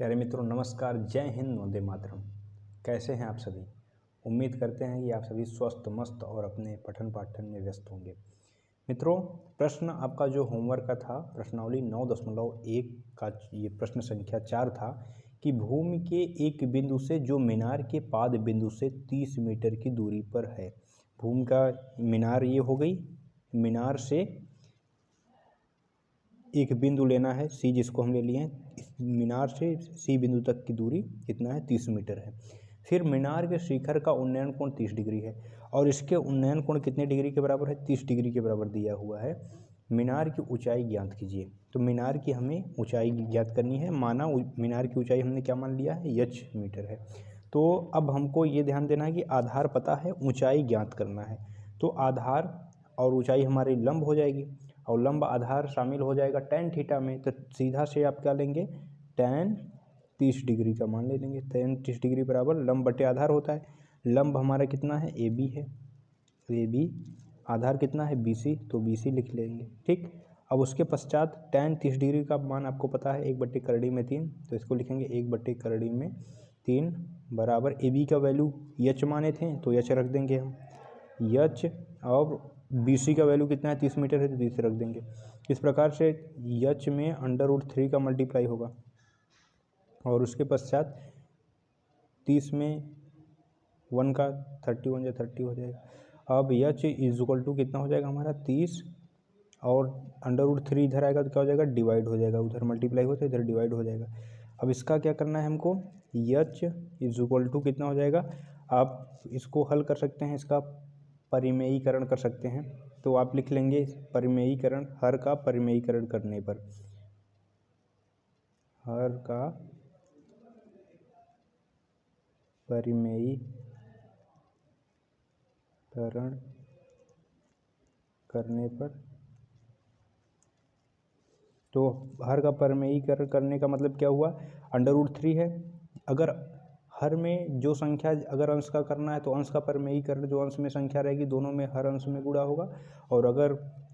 प्यारे मित्रों नमस्कार, जय हिंद, वंदे मातरम। कैसे हैं आप सभी? उम्मीद करते हैं कि आप सभी स्वस्थ मस्त और अपने पठन पाठन में व्यस्त होंगे। मित्रों, प्रश्न आपका जो होमवर्क का था, प्रश्नावली 9.1 का ये प्रश्न संख्या 4 था कि भूमि के एक बिंदु से जो मीनार के पाद बिंदु से 30 मीटर की दूरी पर है। भूमि का मीनार ये हो गई, मीनार से एक बिंदु लेना है सी, जिसको हम ले लिए हैं। इस मीनार से सी बिंदु तक की दूरी कितना है? 30 मीटर है। फिर मीनार के शिखर का उन्नयन कोण 30 डिग्री है और इसके उन्नयन कोण कितने डिग्री के बराबर है? 30 डिग्री के बराबर दिया हुआ है। मीनार की ऊंचाई ज्ञात कीजिए। तो मीनार की हमें ऊंचाई ज्ञात करनी है। माना मीनार की ऊंचाई हमने क्या मान लिया है? h मीटर है। तो अब हमको ये ध्यान देना है कि आधार पता है, ऊंचाई ज्ञात करना है। तो आधार और ऊंचाई हमारी लंब हो जाएगी और लंब आधार शामिल हो जाएगा tan थीटा में। तो सीधा से आप क्या लेंगे? tan 30 डिग्री का मान ले लेंगे। tan 30 डिग्री बराबर लंब बटे आधार होता है। लंब हमारा कितना है? AB है। तो AB, आधार कितना है? BC, तो BC लिख लेंगे। ठीक। अब उसके पश्चात tan 30 डिग्री का मान आपको पता है 1/3 तो इसको लिखेंगे 1/3 बराबर AB का वैल्यू h माने थे तो h रख देंगे हम h, और BC का वैल्यू कितना है? 30 मीटर है तो 30 रख देंगे। इस प्रकार से h में √3 का मल्टीप्लाई होगा और उसके पश्चात 30 में 1 का 31 या 30 हो जाएगा। अब h इक्वल टू कितना हो जाएगा हमारा? 30 और √3 इधर आएगा तो क्या हो जाएगा? डिवाइड हो जाएगा। उधर मल्टीप्लाई होता है, इधर डिवाइड हो जाएगा। अब इसका क्या करना है हमको? h इक्वल टू कितना हो जाएगा? आप इसको हल कर सकते हैं, इसका परिमेयीकरण कर सकते हैं। तो आप लिख लेंगे परिमेयीकरण, हर का परिमेयीकरण करने पर, हर का परिमेयीकरण करने पर, तो हर का परिमेयीकरण करने का मतलब क्या हुआ? √3 है। अगर हर में जो संख्या अगर अंश का करना है तो अंश का परिमेयीकरण, जो अंश में संख्या रहेगी दोनों में हर अंश में गुणा होगा, और अगर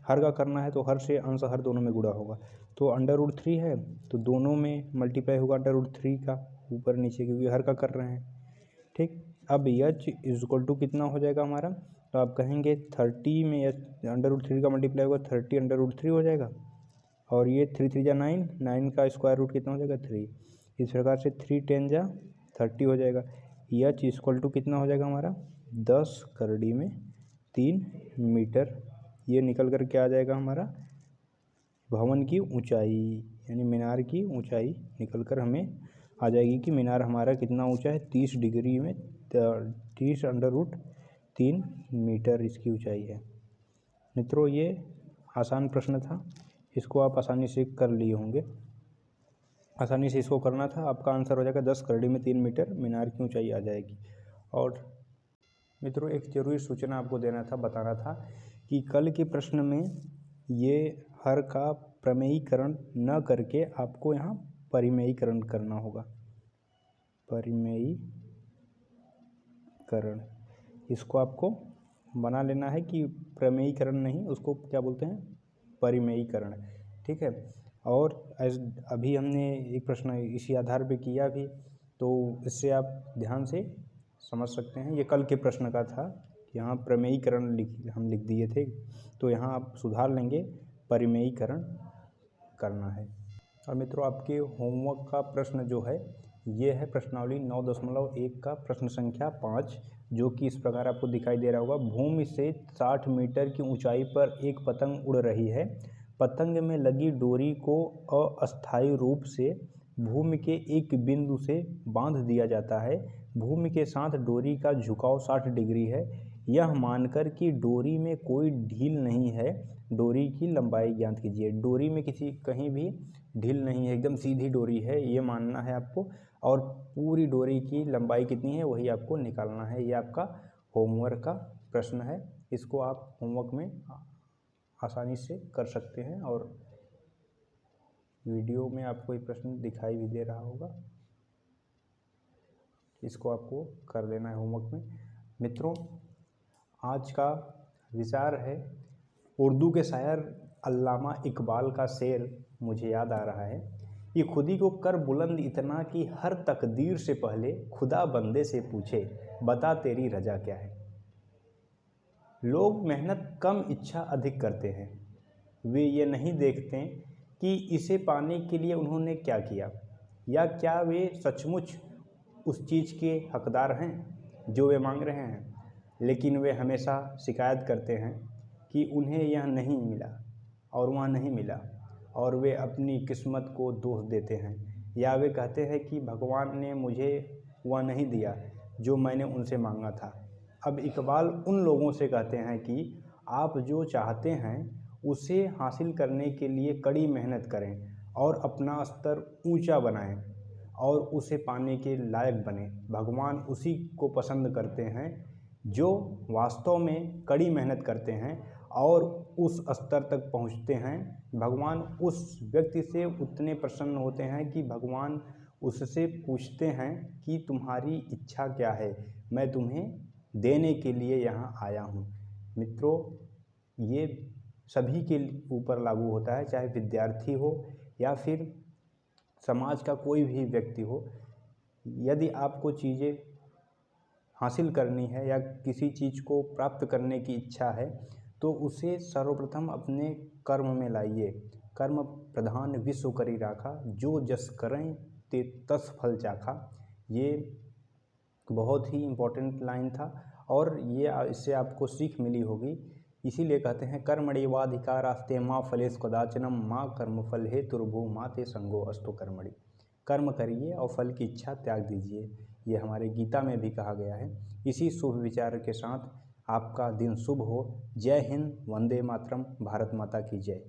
हर का करना है तो हर से अंश हर दोनों में गुणा होगा। तो √3 है तो दोनों में मल्टीप्लाई होगा √3 का, ऊपर नीचे, क्योंकि हर का कर रहे हैं। ठीक। अब h इक्वल टू कितना हो जाएगा हमारा? तो आप कहेंगे 30 में √3 का मल्टीप्लाई होगा 30 √3 हो जाएगा, और ये 3 3 जा 9, 9 का स्क्वायर रूट कितना हो जाएगा? 3। इस प्रकार से 3 10 जा 30 हो जाएगा। h इक्वल टू कितना हो जाएगा हमारा? 10^3 मीटर। ये निकल कर क्या आ जाएगा हमारा? भवन की ऊंचाई, यानी मीनार की ऊंचाई निकल कर हमें आ जाएगी कि मीनार हमारा कितना ऊंचा है? 30 डिग्री में 30√3 मीटर इसकी ऊंचाई है। मित्रों, ये आसान प्रश्न था, इसको आप आसानी से कर लिए होंगे। आसानी से इसको करना था, आपका आंसर हो जाएगा 10^3 मीटर मीनार की ऊंचाई आ जाएगी। और मित्रों, एक जरूरी सूचना आपको देना था, बताना था कि कल के प्रश्न में ये हर का प्रमेयीकरण न करके आपको यहाँ परिमेयीकरण करना होगा। परिमेयीकरण, इसको आपको बना लेना है कि प्रमेयीकरण नहीं, उसको क्या बोलते हैं? परिमेयीकरण। ठीक है। और अभी हमने एक प्रश्न इसी आधार पे किया भी, तो इससे आप ध्यान से समझ सकते हैं। ये कल के प्रश्न का था कि यहाँ प्रमेयीकरण हम लिख दिए थे, तो यहाँ आप सुधार लेंगे, परिमेयीकरण करना है। और मित्रों, आपके होमवर्क का प्रश्न जो है ये है प्रश्नावली 9.1 का प्रश्न संख्या 5, जो कि इस प्रकार आपको दिखाई दे रहा होगा। भूमि से 60 मीटर की ऊंचाई पर एक पतंग उड़ रही है। पतंग में लगी डोरी को अस्थायी रूप से भूमि के एक बिंदु से बांध दिया जाता है। भूमि के साथ डोरी का झुकाव 60 डिग्री है। यह मानकर कि डोरी में कोई ढील नहीं है, डोरी की लंबाई ज्ञात कीजिए। डोरी में कहीं भी ढील नहीं है, एकदम सीधी डोरी है, ये मानना है आपको। और पूरी डोरी की लंबाई कितनी है वही आपको निकालना है। ये आपका होमवर्क का प्रश्न है, इसको आप होमवर्क में आसानी से कर सकते हैं, और वीडियो में आपको ये प्रश्न दिखाई भी दे रहा होगा। इसको आपको कर देना है होमवर्क में। मित्रों, आज का विचार है उर्दू के शायर अल्लामा इकबाल का शेर मुझे याद आ रहा है। ये खुदी को कर बुलंद इतना कि हर तकदीर से पहले खुदा बंदे से पूछे, बता तेरी रजा क्या है। लोग मेहनत कम इच्छा अधिक करते हैं। वे ये नहीं देखते कि इसे पाने के लिए उन्होंने क्या किया, या क्या वे सचमुच उस चीज़ के हकदार हैं जो वे मांग रहे हैं। लेकिन वे हमेशा शिकायत करते हैं कि उन्हें यह नहीं मिला और वह नहीं मिला, और वे अपनी किस्मत को दोष देते हैं, या वे कहते हैं कि भगवान ने मुझे वह नहीं दिया जो मैंने उनसे मांगा था। अब इकबाल उन लोगों से कहते हैं कि आप जो चाहते हैं उसे हासिल करने के लिए कड़ी मेहनत करें और अपना स्तर ऊंचा बनाएं और उसे पाने के लायक बने। भगवान उसी को पसंद करते हैं जो वास्तव में कड़ी मेहनत करते हैं और उस स्तर तक पहुंचते हैं। भगवान उस व्यक्ति से उतने प्रसन्न होते हैं कि भगवान उससे पूछते हैं कि तुम्हारी इच्छा क्या है, मैं तुम्हें देने के लिए यहाँ आया हूँ। मित्रों, ये सभी के ऊपर लागू होता है, चाहे विद्यार्थी हो या फिर समाज का कोई भी व्यक्ति हो। यदि आपको चीज़ें हासिल करनी है या किसी चीज़ को प्राप्त करने की इच्छा है तो उसे सर्वप्रथम अपने कर्म में लाइए। कर्म प्रधान विश्व करी राखा, जो जस करें ते तस फल चाखा। ये बहुत ही इम्पोर्टेंट लाइन था और ये इससे आपको सीख मिली होगी। इसीलिए कहते हैं कर्मण्येवाधिकारास्ते माँ फलेषु कदाचनम माँ कर्मफल हेतुर्भुः मा ते संगो अस्तु कर्मणि। कर्म करिए और फल की इच्छा त्याग दीजिए, ये हमारे गीता में भी कहा गया है। इसी शुभ विचार के साथ आपका दिन शुभ हो। जय हिंद, वंदे मातरम, भारत माता की जय।